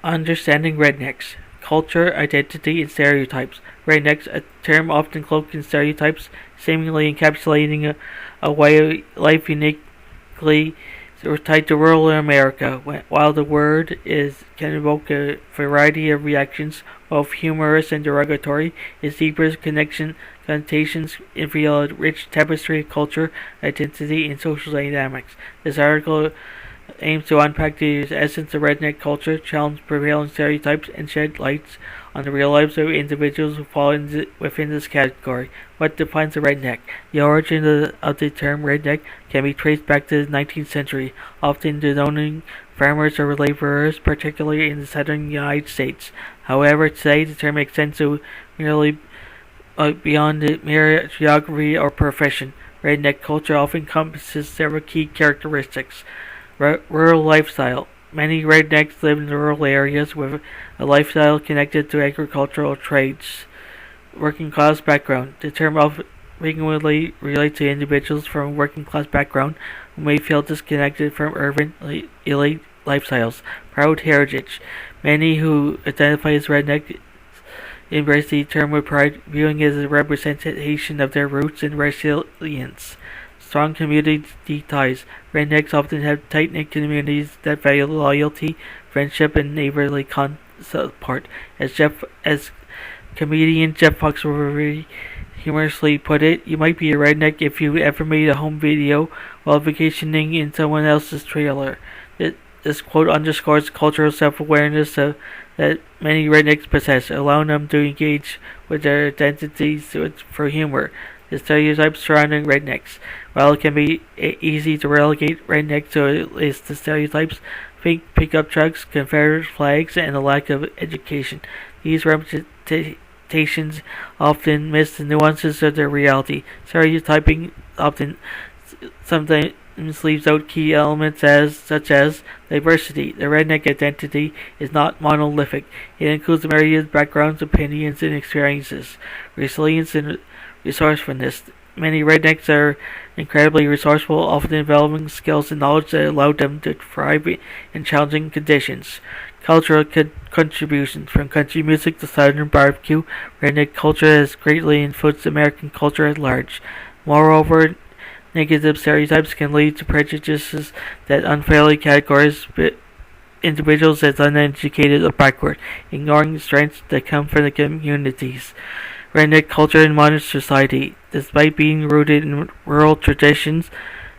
Understanding rednecks, culture, identity, and stereotypes. Rednecks, a term often cloaked in stereotypes, seemingly encapsulating a way of life uniquely tied to rural America. While the word can evoke a variety of reactions, both humorous and derogatory, its deeper connotations reveal a rich tapestry of culture, identity, and social dynamics. This article aims to unpack the essence of redneck culture, challenge prevailing stereotypes, and shed light on the real lives of individuals who fall within this category. What defines a redneck? The origin of the term redneck can be traced back to the 19th century, often denoting farmers or laborers, particularly in the southern United States. However, today the term extends to merely beyond the mere geography or profession. Redneck culture often encompasses several key characteristics. Rural lifestyle. Many rednecks live in rural areas with a lifestyle connected to agricultural trades. Working class background. The term often frequently relates to individuals from a working class background who may feel disconnected from urban elite lifestyles. Proud heritage. Many who identify as redneck embrace the term with pride, viewing it as a representation of their roots and resilience. Strong community ties. Rednecks often have tight-knit communities that value loyalty, friendship, and neighborly support. As comedian Jeff Foxworthy humorously put it, you might be a redneck if you ever made a home video while vacationing in someone else's trailer. This quote underscores cultural self-awareness that many rednecks possess, allowing them to engage with their identities for humor. The stereotypes surrounding rednecks. While it can be easy to relegate rednecks to a list of stereotypes, think pickup trucks, Confederate flags, and a lack of education. These representations often miss the nuances of their reality. Stereotyping often sometimes leaves out key elements such as diversity. The redneck identity is not monolithic. It includes myriad backgrounds, opinions, and experiences. Resilience and resourcefulness. Many rednecks are incredibly resourceful, often developing skills and knowledge that allow them to thrive in challenging conditions. Cultural contributions. From country music to southern barbecue, redneck culture has greatly influenced American culture at large. Moreover, negative stereotypes can lead to prejudices that unfairly categorize individuals as uneducated or backward, ignoring the strengths that come from the communities. Redneck culture in modern society. Despite being rooted in rural traditions,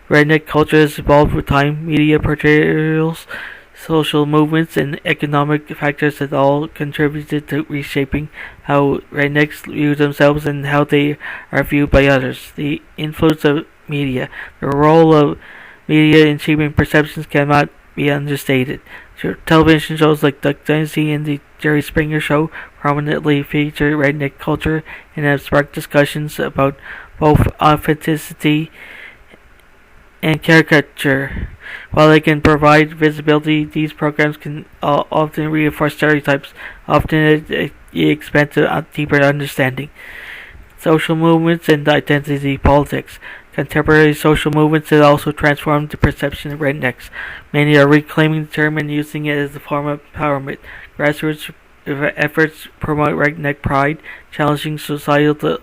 redneck culture has evolved with time. Media portrayals, social movements, and economic factors have all contributed to reshaping how rednecks view themselves and how they are viewed by others. The influence of media. The role of media in shaping perceptions cannot be understated. Television shows like Duck Dynasty and the Jerry Springer Show prominently feature redneck culture and have sparked discussions about both authenticity and caricature. While they can provide visibility, these programs can often reinforce stereotypes, often at the expense of deeper understanding. Social movements and identity politics. Contemporary social movements have also transformed the perception of rednecks. Many are reclaiming the term and using it as a form of empowerment. Grassroots efforts promote redneck pride, challenging societal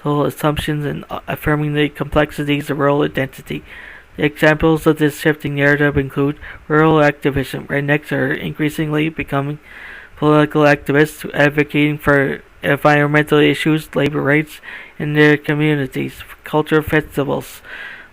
assumptions and affirming the complexities of rural identity. The examples of this shifting narrative include rural activism. Rednecks are increasingly becoming political activists advocating for environmental issues, labor rights in their communities. Culture festivals.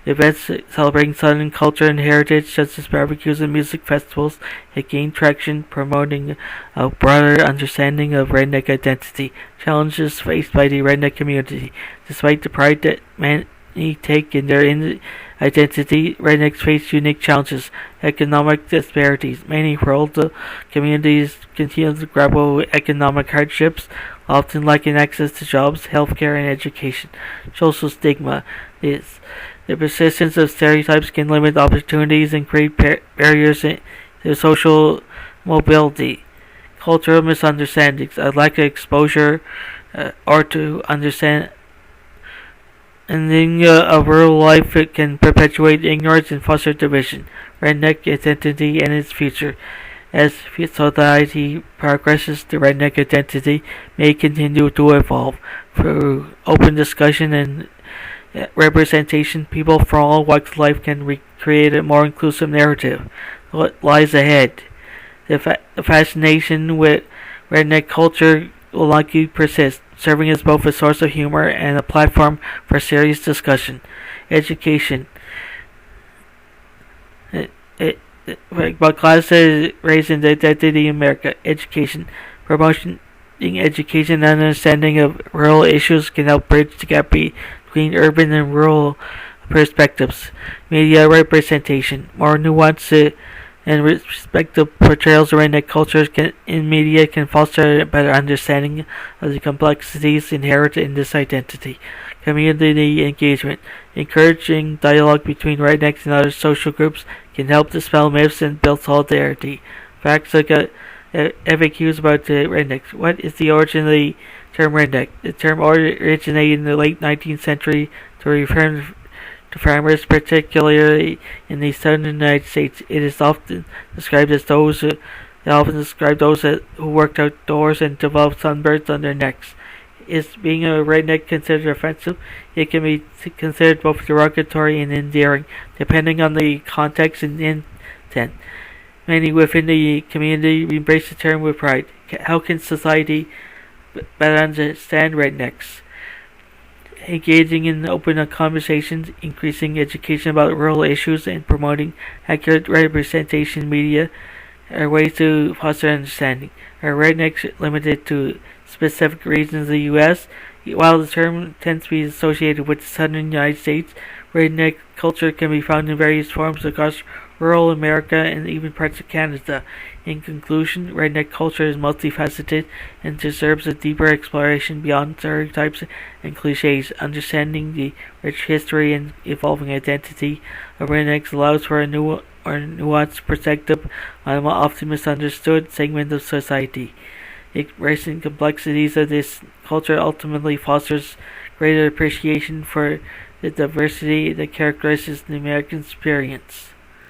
Events celebrating Southern culture and heritage, such as barbecues and music festivals, have gained traction, promoting a broader understanding of redneck identity. Challenges faced by the redneck community. Despite the pride that many take in their identity, rednecks face unique challenges. Economic disparities. Many rural communities continue to grapple with economic hardships, often lacking access to jobs, healthcare, and education. Social stigma. The persistence of stereotypes can limit opportunities and create barriers to social mobility. Cultural misunderstandings. A lack of exposure or to understand of rural life, it can perpetuate ignorance and foster division. Redneck identity and its future. As society progresses, the redneck identity may continue to evolve. Through open discussion and representation, people from all walks of life can create a more inclusive narrative. What lies ahead? The fascination with redneck culture will likely persist, serving as both a source of humor and a platform for serious discussion. Education. About classes raising the identity in America. Education. Promoting education and understanding of rural issues can help bridge the gap between urban and rural perspectives. Media representation. More nuanced and respective portrayals of redneck cultures in media can foster a better understanding of the complexities inherent in this identity. Community engagement. Encouraging dialogue between rednecks and other social groups can help dispel myths and build solidarity. Facts like FAQs about the rednecks. What is the origin of the term redneck? The term originated in the late 19th century to refer to farmers, particularly in the southern United States. It is often described those who worked outdoors and developed sunburns on their necks. Is being a redneck considered offensive? It can be considered both derogatory and endearing, depending on the context and intent. Many within the community embrace the term with pride. How can society better understand rednecks? Engaging in open conversations, increasing education about rural issues, and promoting accurate representation in media are ways to foster understanding. Are rednecks limited to specific regions of the U.S.? While the term tends to be associated with the southern United States, redneck culture can be found in various forms across rural America and even parts of Canada. In conclusion, redneck culture is multifaceted and deserves a deeper exploration beyond stereotypes and cliches. Understanding the rich history and evolving identity of rednecks allows for a nuanced perspective on an often misunderstood segment of society. Embracing complexities of this culture ultimately fosters greater appreciation for the diversity that characterizes the American experience.